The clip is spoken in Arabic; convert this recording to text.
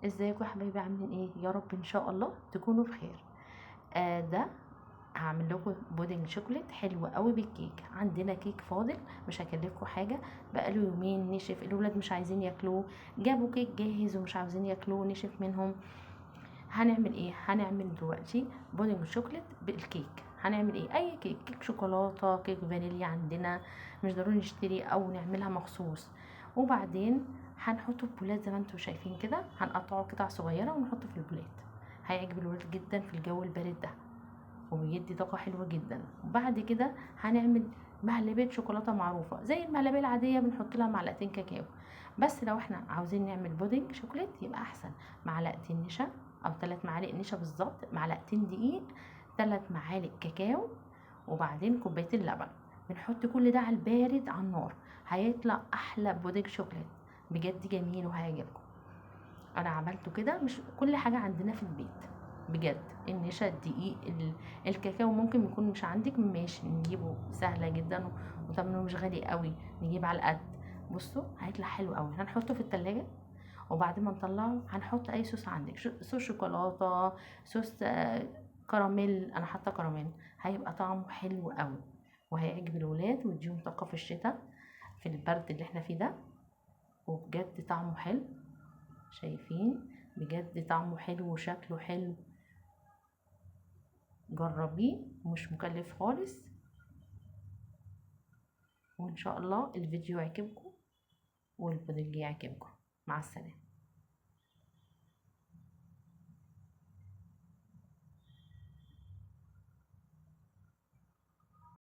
ازيكم يا حبايبي، عاملين ايه؟ يا رب ان شاء الله تكونوا بخير. ده هعمل لكم بودنج شوكليت حلو قوي بالكيك. عندنا كيك فاضل، مش هكلفكم حاجه، بقاله يومين نشف، الولاد مش عايزين ياكلوه، جابوا كيك جاهز ومش عاوزين ياكلوه، نشف منهم. هنعمل ايه؟ هنعمل دلوقتي بودنج شوكليت بالكيك. هنعمل ايه؟ اي كيك، كيك شوكولاته، كيك فانيليا عندنا، مش ضروري نشتري او نعملها مخصوص. وبعدين هنحطه في بولات زي ما انتم شايفين كده، هنقطعه قطع صغيره ونحطه في البولات. هيعجب الولاد جدا في الجو البارد ده، وبيدي طاقه حلوه جدا. وبعد كده هنعمل مهلبية شوكولاته معروفه زي المهلبية العاديه، بنحط لها معلقتين كاكاو. بس لو احنا عاوزين نعمل بودنج شوكليت يبقى احسن معلقتين نشا، او 3 معالق نشا بالظبط، معلقتين دقيق، 3 معالق كاكاو، وبعدين كوبايتين لبن. بنحط كل ده على البارد على النار، هيطلع احلى بودنج شوكليت، بجد جميل وهيعجبكم. انا عملته كده، مش كل حاجه عندنا في البيت بجد. النشا، الدقيق، الكاكاو ممكن يكون مش عندك، ماشي نجيبه، سهله جدا وثمنه مش غالي قوي، نجيب على القد. بصوا هيطلع حلو قوي. هنحطه في التلاجة، وبعد ما نطلعه هنحط اي صوص عندك، صوص شوكولاته، صوص كراميل، انا حاطه كراميل، هيبقى طعمه حلو قوي وهيعجب الولاد ويديهم طاقه في الشتاء، في البرد اللي احنا فيه ده. وبجد طعمه حلو، شايفين؟ بجد طعمه حلو وشكله حلو. جربيه، مش مكلف خالص، وان شاء الله الفيديو يعجبكم والبودنج يعجبكم. مع السلامه.